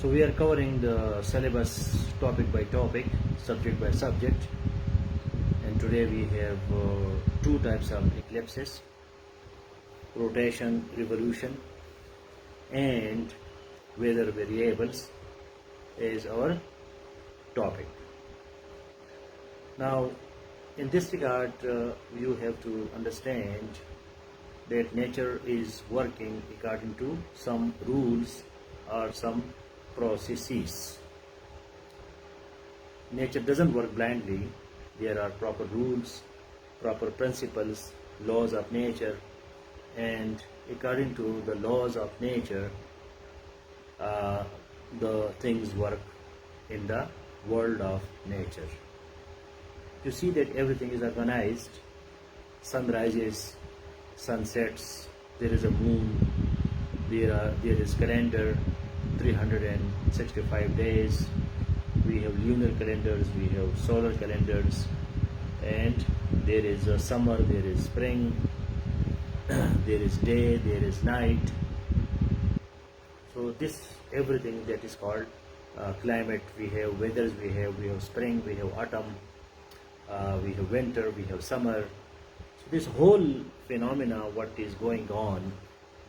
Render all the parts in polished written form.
So we are covering the syllabus topic by topic, subject by subject, and today we have two types of eclipses: rotation, revolution, and weather variables is our topic. Now, in this regard, you have to understand that nature is working according to some rules or some processes. Nature doesn't work blindly. There are proper rules, proper principles, laws of nature, and according to the laws of nature, the things work in the world of nature. You see that everything is organized. Sun rises, sun sets, there is a moon, there is calendar, 365 days, we have lunar calendars, we have solar calendars, and there is a summer, there is spring, there is day, there is night. So this everything that is called climate. We have weathers, we have spring, we have autumn, we have winter, we have summer. So this whole phenomena, what is going on,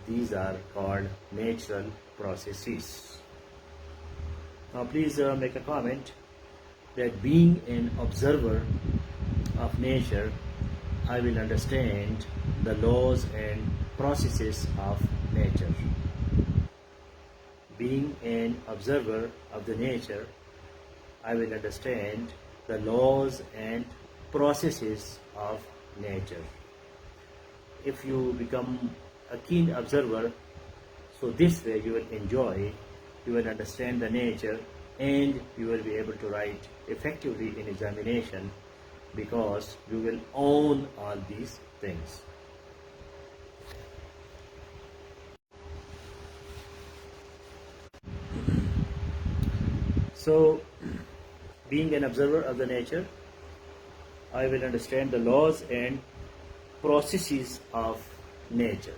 these are called natural processes. Now please make a comment that being an observer of nature, I will understand the laws and processes of nature. Being an observer of the nature, I will understand the laws and processes of nature. If you become a keen observer, so this way you will enjoy, you will understand the nature, and you will be able to write effectively in examination because you will own all these things. So, being an observer of the nature, I will understand the laws and processes of nature.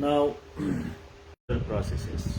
Now, processes.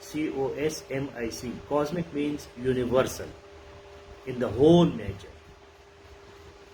COSMIC. Cosmic means universal in the whole nature.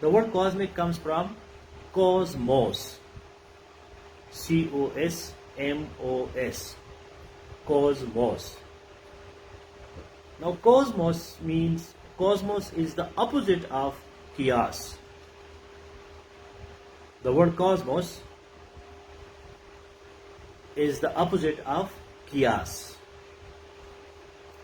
The word cosmic comes from cosmos, COSMOS, cosmos. Now cosmos means, cosmos is the opposite of chaos. The word cosmos is the opposite of chaos.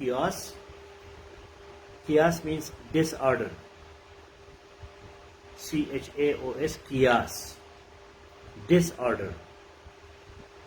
chaos. Chaos means disorder, CHAOS, chaos, disorder.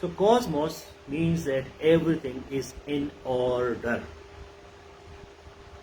So cosmos means that everything is in order.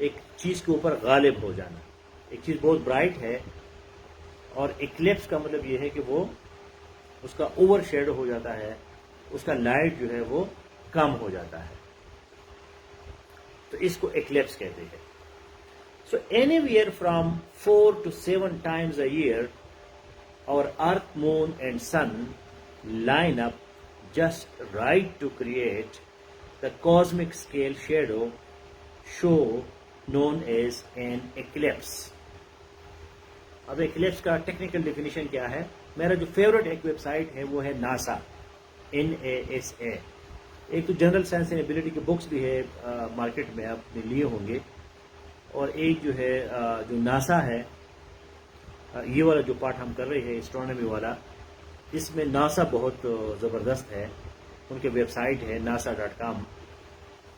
ایک چیز کے اوپر غالب ہو جانا. ایک چیز بہت bright ہے اور ایکلپس کا مطلب یہ ہے کہ وہ اس کا اوور شیڈو ہو جاتا ہے, اس کا لائٹ جو ہے وہ کم ہو جاتا ہے, تو اس کو ایکلپس کہتے ہیں. So any where from 4 to 7 times a year our earth, moon and sun line up just right to create the cosmic scale shadow show known as an eclipse. اب ایکلپس کا ٹیکنیکل ڈیفینیشن کیا ہے؟ میرا جو favourite ایک web site ہے وہ ہے ناسا, NASA. ایک تو جنرل سائنس اینڈ ایبیلٹی کی بکس بھی ہے مارکیٹ میں, آپ نے لیے ہوں گے, اور ایک جو ہے جو ناسا ہے, یہ والا جو پارٹ ہم کر رہے ہیں اسٹرانومی والا, اس میں ناسا بہت زبردست ہے. ان کے ویب سائٹ ہے nasa.com,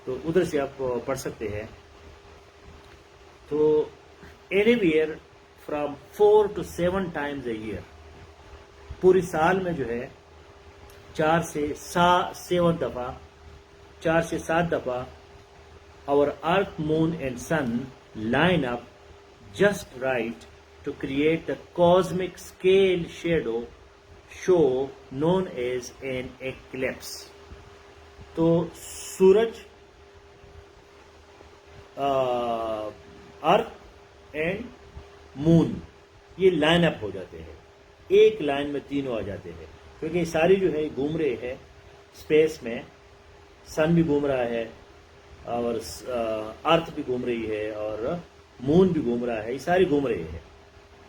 تو ادھر سے آپ پڑھ سکتے ہیں. تو any where from 4 to 7 times a year, پوری سال میں جو ہے 4 سے 7 دفعہ our earth, moon and sun line up just right to create the cosmic scale shadow show known as an eclipse. تو سورج, ارتھ اینڈ مون یہ لائن اپ ہو جاتے ہیں, ایک لائن میں تینوں آ جاتے ہیں, کیونکہ یہ ساری جو ہے گھوم رہے ہیں اسپیس میں. سن بھی گھوم رہا ہے اور ارتھ بھی گھوم رہی ہے اور مون بھی گھوم رہا ہے, یہ ساری گھوم رہی ہے.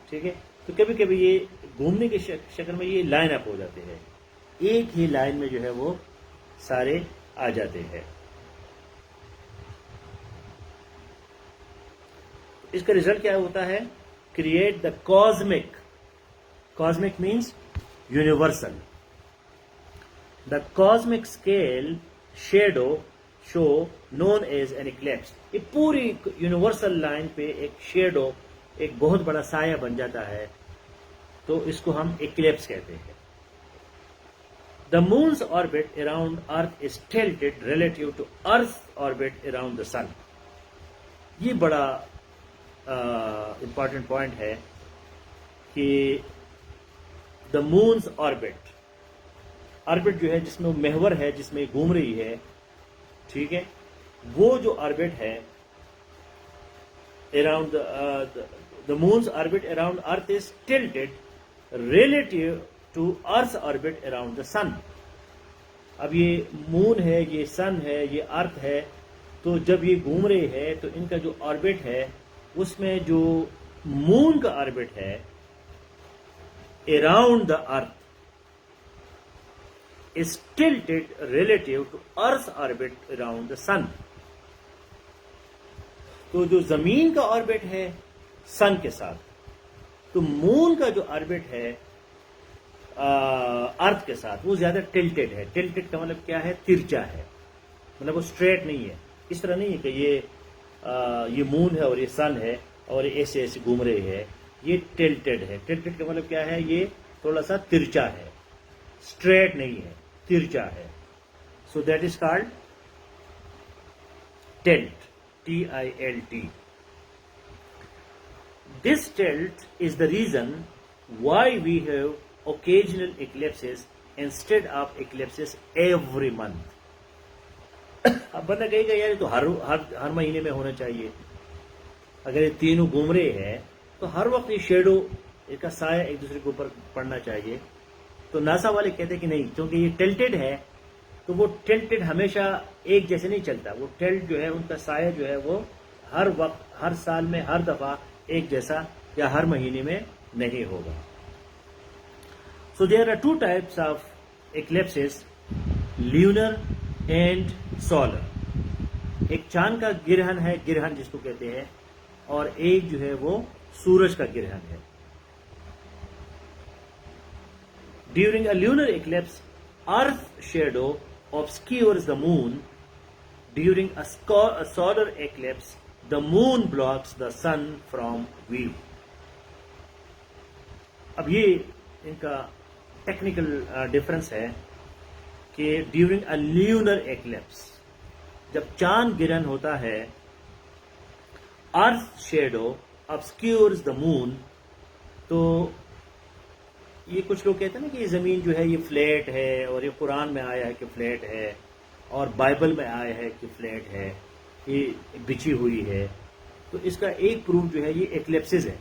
ٹھیک ہے, تو کبھی کبھی یہ گھومنے کی شکل میں یہ لائن اپ ہو جاتے ہیں, ایک ہی لائن میں جو ہے وہ سارے آ جاتے ہیں. اس کا ریزلٹ کیا ہوتا ہے؟ Create the cosmic means universal, the cosmic scale shadow show known as an eclipse. یہ پوری یونیورسل لائن پہ ایک شیڈو, ایک بہت بڑا سایہ بن جاتا ہے, تو اس کو ہم ایکلپس کہتے ہیں. The moon's orbit around Earth is tilted relative to Earth's orbit around the sun. یہ بڑا امپورٹنٹ پوائنٹ ہے کہ دا مونز آربٹ جو ہے جس میں وہ محور ہے, جس میں گھوم رہی ہے, ٹھیک ہے, وہ جو آربٹ ہے around the moon's orbit around earth is tilted relative to earth orbit around the sun. اب یہ مون ہے, یہ سن ہے, یہ ارتھ ہے, تو جب یہ گھوم رہے ہیں تو ان کا جو آربٹ ہے اس میں جو مون کا آربٹ ہے around the earth is tilted relative to earth orbit around the sun. تو جو زمین کا آربٹ ہے سن کے ساتھ, تو مون کا جو آربٹ ہے ارتھ کے ساتھ, وہ زیادہ ٹلٹڈ ہے. ٹلٹڈ کا مطلب کیا ہے؟ ترچا ہے, مطلب وہ اسٹریٹ نہیں ہے. اس طرح نہیں ہے کہ یہ مون ہے اور یہ سن ہے اور ایسے ایسے گھوم رہے ہیں, یہ ٹلٹڈ ہے. ٹلٹڈ کا مطلب کیا ہے؟ یہ تھوڑا سا ترچا ہے, اسٹریٹ نہیں ہے, ترچا ہے. So that is called tilt, TILT. This tilt is the reason why we have occasional eclipses instead of eclipses every month. اب بندہ کہے گا یار یہ تو ہر مہینے میں ہونا چاہیے. اگر یہ تینوں گھوم رہے ہیں تو ہر وقت یہ شیڈو, اس کا سایہ ایک دوسرے کے اوپر پڑنا چاہیے. تو ناسا والے کہتے ہیں کہ نہیں, کیونکہ یہ ٹلٹڈ ہے تو وہ ٹلٹڈ ہمیشہ ایک جیسے نہیں چلتا. وہ ٹلٹ جو ہے ان کا سایہ جو ہے وہ ہر وقت, ہر سال میں, ہر دفعہ ایک جیسا یا ہر مہینے میں نہیں ہوگا. So there are 2 types of eclipses, lunar and solar. ایک چاند کا گرہن ہے, گرہن جس کو کہتے ہیں, اور ایک جو ہے وہ سورج کا گرہن ہے. During a lunar eclipse, Earth's shadow obscures the moon. During a solar eclipse, the moon blocks the sun from view. اب یہ ان کا ٹیکنیکل ڈفرنس ہے کہ ڈیورنگ اے لیونر ایکلپس, جب چاند گرہن ہوتا ہے ارتھ شیڈو obscures the moon. تو یہ کچھ لوگ کہتے ہیں نا کہ یہ زمین جو ہے یہ فلیٹ ہے، اور یہ قرآن میں آیا ہے کہ فلیٹ ہے، اور بائبل میں آیا ہے کہ فلیٹ ہے، یہ بچھی ہوئی ہے. تو اس کا ایک پروف جو ہے یہ ایکلپسز ہے.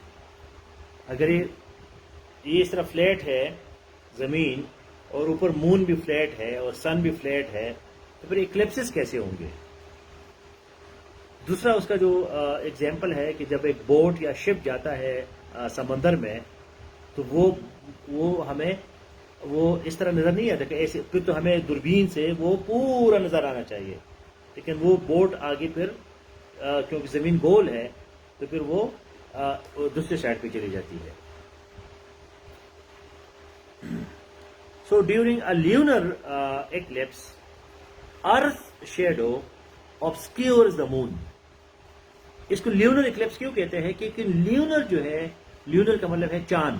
اگر یہ اس طرح فلیٹ ہے زمین، اور اوپر مون بھی فلیٹ ہے اور سن بھی فلیٹ ہے، تو پھر ایکلپسز کیسے ہوں گے؟ دوسرا اس کا جو ایگزامپل ہے کہ جب ایک بوٹ یا شپ جاتا ہے سمندر میں، تو وہ ہمیں وہ اس طرح نظر نہیں آتا کہ ایسے، پھر تو ہمیں دوربین سے وہ پورا نظر آنا چاہیے، لیکن وہ بوٹ آگے پھر کیونکہ زمین گول ہے تو پھر وہ دوسرے سائڈ پہ چلی جاتی ہے. So during a lunar eclipse earth shadow obscures the moon. اس کو لیونر ایکلپس کیوں کہتے ہیں؟ کہ لیونر جو ہے، لیونر کا مطلب ہے چاند،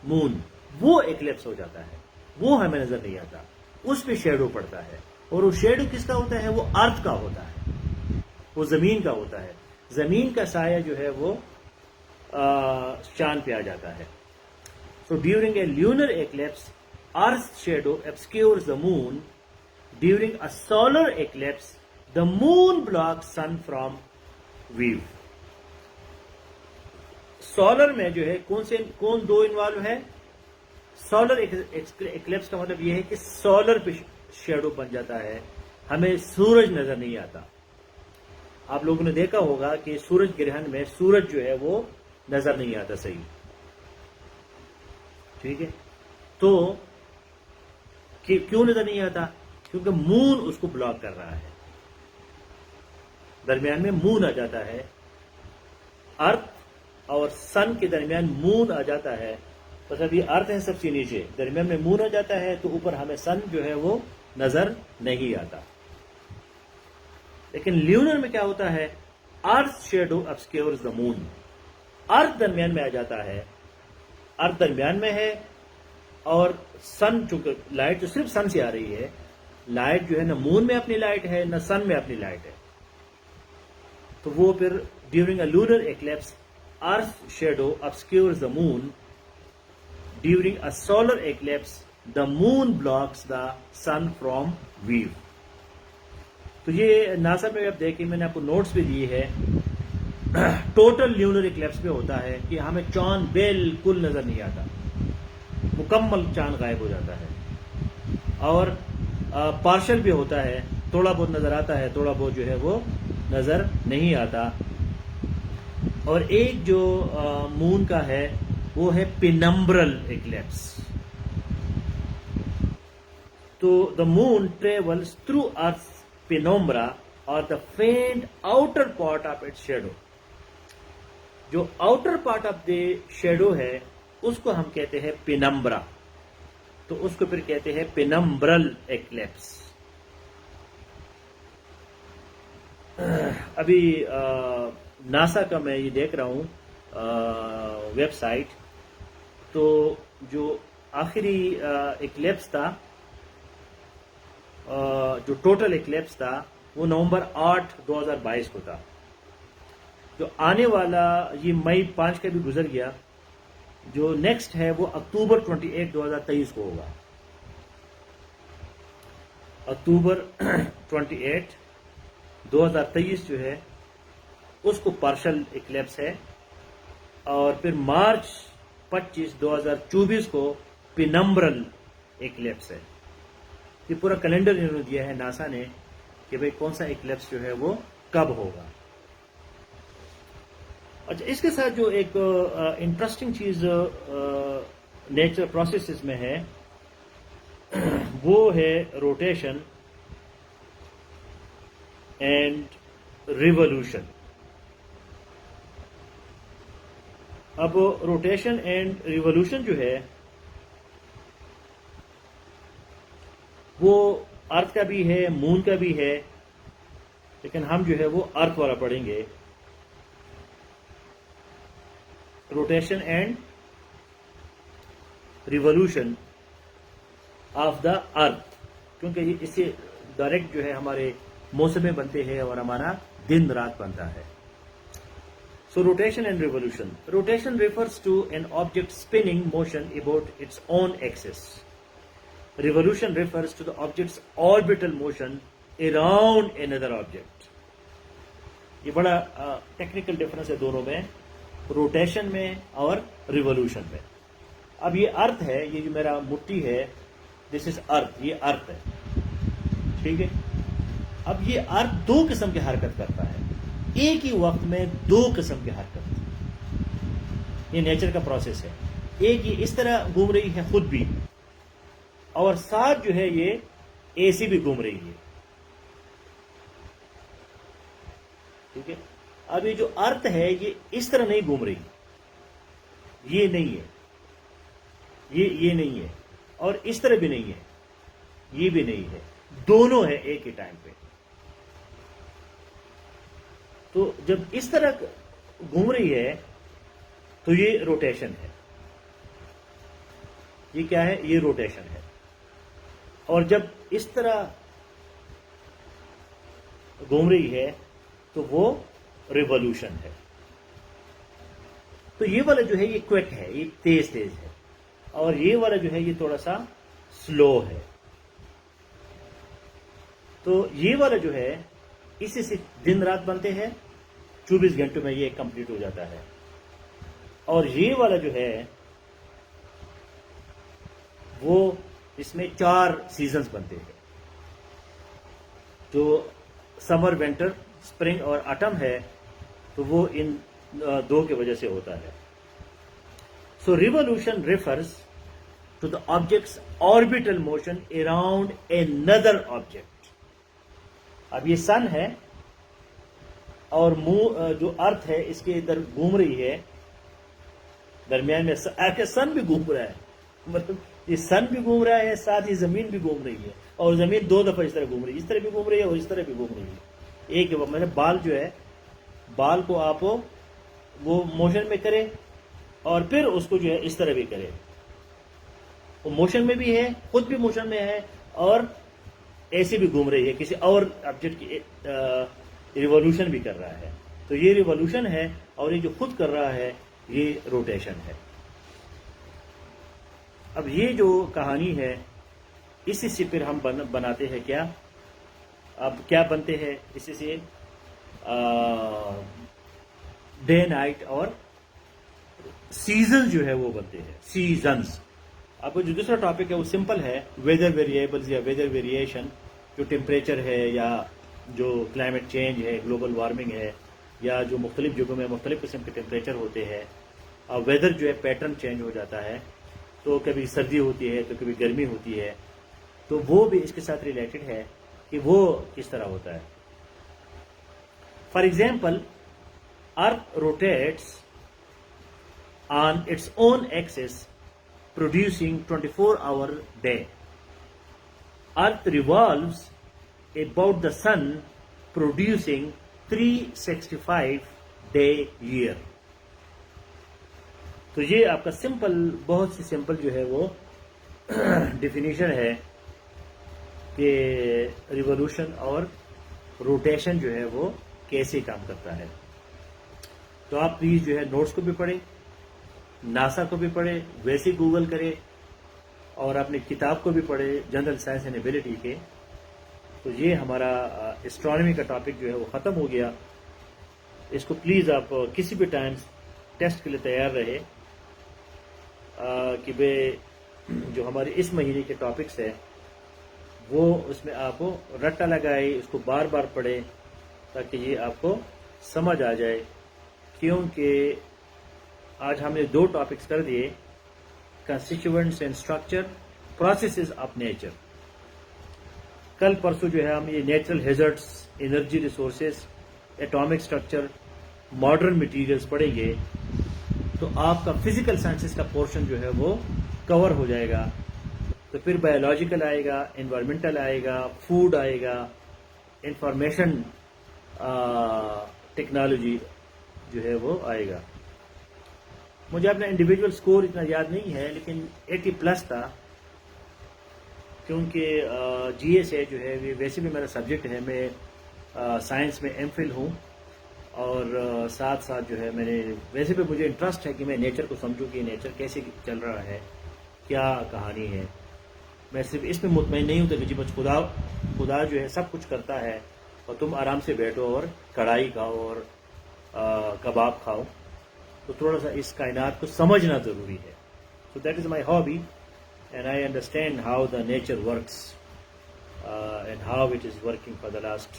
مون، وہ ایکلپس ہو جاتا ہے، وہ ہمیں نظر نہیں آتا، اس پہ شیڈو پڑتا ہے. اور وہ شیڈو کس کا ہوتا ہے؟ وہ ارتھ کا ہوتا ہے، وہ زمین کا ہوتا ہے. زمین کا سایہ جو ہے وہ چاند پہ آ جاتا ہے. So during a lunar eclipse earth shadow obscures the moon. During a solar eclipse the moon blocks sun from view. Solar میں جو ہے کون دو انوالو ہے؟ سولر ایکلپس کا مطلب یہ ہے کہ سولر پہ شیڈو بن جاتا ہے، ہمیں سورج نظر نہیں آتا. آپ لوگوں نے دیکھا ہوگا کہ سورج گرہن میں سورج جو ہے وہ نظر نہیں آتا صحیح. ٹھیک ہے، تو کیوں نظر نہیں آتا؟ کیونکہ مون اس کو بلاک کر رہا ہے. درمیان میں مون آ جاتا ہے، ارتھ اور سن کے درمیان مون آ جاتا ہے. بس ابھی ارتھ ہے سب سے نیچے، درمیان میں مون آ جاتا ہے، تو اوپر ہمیں سن جو ہے وہ نظر نہیں آتا. لیکن لیونر میں کیا ہوتا ہے؟ ارتھ شیڈو obscures the moon. ارتھ درمیان میں آ جاتا ہے، ارتھ درمیان میں ہے، اور سن چونکہ لائٹ تو صرف سن سے آ رہی ہے، لائٹ جو ہے نہ مون میں اپنی لائٹ ہے نہ سن میں اپنی لائٹ ہے. تو وہ پھر during a lunar eclipse earth shadow obscures the moon. During a solar eclipse the moon blocks the sun from view. تو یہ ناسا میں اب دیکھیں، میں نے آپ کو نوٹس بھی دیے ہے. ٹوٹل لیونر ایکلپس میں ہوتا ہے کہ ہمیں چاند بالکل نظر نہیں آتا، مکمل چاند غائب ہو جاتا ہے. اور پارشل بھی ہوتا ہے، تھوڑا بہت نظر آتا ہے، تھوڑا بہت جو ہے وہ نظر نہیں آتا. اور ایک جو مون کا ہے وہ ہے پینمبرل ایکلپس. تو the moon travels through earth penumbra or the faint outer part of its shadow. جو outer part of the shadow ہے اس کو ہم کہتے ہیں penumbra. تو اس کو پھر کہتے ہیں penumbral eclipse. ابھی ناسا کا میں یہ دیکھ رہا ہوں ویب سائٹ، تو جو آخری ایکلپس تھا، جو ٹوٹل ایکلپس تھا وہ نومبر 8 2022 کو تھا. جو آنے والا یہ مئی 5 کا بھی گزر گیا، جو نیکسٹ ہے وہ اکتوبر 28 2023 کو ہوگا. اکتوبر 28 2023 جو ہے اس کو پارشل ایکلپس ہے، اور پھر مارچ 25 2024 کو پینمبرل ایکلپس ہے. یہ پورا کیلنڈر انہوں نے دیا ہے ناسا نے کہ بھئی کون سا ایکلپس جو ہے وہ کب ہوگا. اچھا، اس کے ساتھ جو ایک انٹرسٹنگ چیز نیچرل پروسیسز میں ہے وہ ہے روٹیشن اینڈ ریولوشن. اب روٹیشن اینڈ ریولوشن جو ہے وہ ارتھ کا بھی ہے، مون کا بھی ہے، لیکن ہم جو ہے وہ ارتھ والا پڑھیں گے. Rotation and revolution of the earth, کیونکہ اس سے ڈائریکٹ جو ہے ہمارے موسمیں بنتے ہیں اور ہمارا دن رات بنتا ہے. So rotation and revolution. Rotation refers to an object spinning motion about its own axis. Revolution refers to the object's orbital motion around another object. یہ بڑا ٹیکنیکل ڈفرنس ہے دونوں میں، روٹیشن میں اور ریولوشن میں. اب یہ ارتھ ہے، یہ جو میرا مٹی ہے، دس از ارتھ، یہ ارتھ ہے، ٹھیک ہے. اب یہ ارتھ دو قسم کی حرکت کرتا ہے، ایک ہی وقت میں دو قسم کی حرکت. یہ نیچر کا پروسیس ہے. ایک یہ اس طرح گھوم رہی ہے خود بھی، اور ساتھ جو ہے یہ ایسی بھی گھوم رہی ہے، ٹھیک ہے. اب یہ جو ارتھ ہے یہ اس طرح نہیں گھوم رہی، یہ نہیں ہے، یہ نہیں ہے، اور اس طرح بھی نہیں ہے، یہ بھی نہیں ہے، دونوں ہے ایک ہی ٹائم پہ. تو جب اس طرح گھوم رہی ہے تو یہ روٹیشن ہے. یہ کیا ہے؟ یہ روٹیشن ہے. اور جب اس طرح گھوم رہی ہے تو وہ ریولوشن ہے. تو یہ والا جو ہے یہ کوئک ہے، یہ تیز تیز ہے، اور یہ والا جو ہے یہ تھوڑا سا سلو ہے. تو یہ والا جو ہے اسی سے دن رات بنتے ہیں، 24 گھنٹوں میں یہ کمپلیٹ ہو جاتا ہے. اور یہ والا جو ہے وہ اس میں 4 سیزنز بنتے ہیں. جو سمر، ونٹر، اسپرنگ اور آٹم ہے تو وہ ان دو کی وجہ سے ہوتا ہے. So revolution refers to the objects orbital motion around another object. اب یہ سن ہے اور جو ارتھ ہے اس کے ادھر گھوم رہی ہے، درمیان میں سن بھی گھوم رہا ہے، مطلب یہ سن بھی گھوم رہا ہے، ساتھ ہی زمین بھی گھوم رہی ہے، اور زمین 2 دفعہ اس طرح گھوم رہی ہے، اس طرح بھی گھوم رہی ہے اور اس طرح بھی گھوم رہی ہے. ایک مطلب بال جو ہے، بال کو آپ وہ موشن میں کرے اور پھر اس کو جو ہے اس طرح بھی کرے، وہ موشن میں بھی ہے، خود بھی موشن میں ہے، اور ایسی بھی گھوم رہی ہے، کسی اور آبجیکٹ کی ریولوشن بھی کر رہا ہے. تو یہ ریولوشن ہے، اور یہ جو خود کر رہا ہے یہ روٹیشن ہے. اب یہ جو کہانی ہے اسی سے پھر ہم بناتے ہیں کیا؟ اب کیا بنتے ہیں اسی سے؟ ڈے نائٹ اور سیزن جو ہے وہ بنتے ہیں، سیزنز. اب جو دوسرا ٹاپک ہے وہ سمپل ہے، ویدر ویریبلز یا ویدر ویریشن. جو ٹیمپریچر ہے یا جو کلائمیٹ چینج ہے، گلوبل وارمنگ ہے، یا جو مختلف جگہوں میں مختلف قسم کے ٹیمپریچر ہوتے ہیں، اور ویدر جو ہے پیٹرن چینج ہو جاتا ہے، تو کبھی سردی ہوتی ہے تو کبھی گرمی ہوتی ہے، تو وہ بھی اس کے ساتھ ریلیٹڈ ہے کہ وہ کس طرح ہوتا ہے. For example, earth rotates on its own axis producing 24-hour day. Earth revolves about the sun producing 365-day year. تو یہ آپ کا سمپل، بہت سی سمپل جو ہے وہ ڈیفینیشن ہے کہ ریولوشن اور روٹیشن جو ہے وہ کیسے کام کرتا ہے. تو آپ پلیز جو ہے نوٹس کو بھی پڑھیں، ناسا کو بھی پڑھے، ویسے گوگل کرے، اور اپنی کتاب کو بھی پڑھے جنرل سائنس اینڈ ایبیلٹی کے. تو یہ ہمارا اسٹرانومی کا ٹاپک جو ہے وہ ختم ہو گیا. اس کو پلیز آپ کسی بھی ٹائم ٹیسٹ کے لیے تیار رہے کہ بے جو ہمارے اس مہینے کے ٹاپکس ہیں وہ اس میں آپ رٹا لگائے، اس کو بار بار پڑھیں تاکہ یہ آپ کو سمجھ آ جائے. کیونکہ آج ہم نے 2 ٹاپکس کر دیے، constituents and structure, processes of nature. کل پرسوں جو ہے ہم یہ natural hazards, energy resources, atomic structure, modern materials پڑھیں گے. تو آپ کا فزیکل سائنسز کا پورشن جو ہے وہ کور ہو جائے گا. تو پھر بایولوجیکل آئے گا، انوائرمنٹل آئے گا، فوڈ آئے گا، انفارمیشن ٹیکنالوجی جو ہے وہ آئے گا. مجھے اپنا انڈیویجول سکور اتنا یاد نہیں ہے، لیکن 80+ تھا، کیونکہ جی ایس اے جو ہے ویسے بھی میرا سبجیکٹ ہے. میں سائنس میں ایم فل ہوں، اور ساتھ ساتھ جو ہے میں نے ویسے بھی مجھے انٹرسٹ ہے کہ میں نیچر کو سمجھوں کہ نیچر کیسے چل رہا ہے، کیا کہانی ہے. میں صرف اس میں مطمئن نہیں ہوتا کہ جی بس خدا جو ہے سب کچھ کرتا ہے اور تم آرام سے بیٹھو اور کڑھائی کھاؤ اور کباب کھاؤ. تو تھوڑا سا اس کائنات کو سمجھنا ضروری ہے. So that is my hobby and I understand how the nature works and how it is working for the last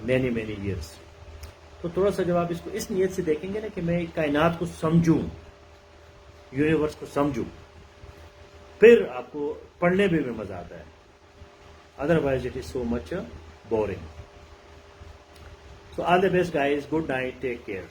many years. تو تھوڑا سا جب آپ اس کو اس نیت سے دیکھیں گے نا کہ میں کائنات کو سمجھوں، یونیورس کو سمجھوں، پھر آپ کو پڑھنے میں بھی مزہ آتا ہے. Otherwise it is so much boring. So all the best guys, good night, take care.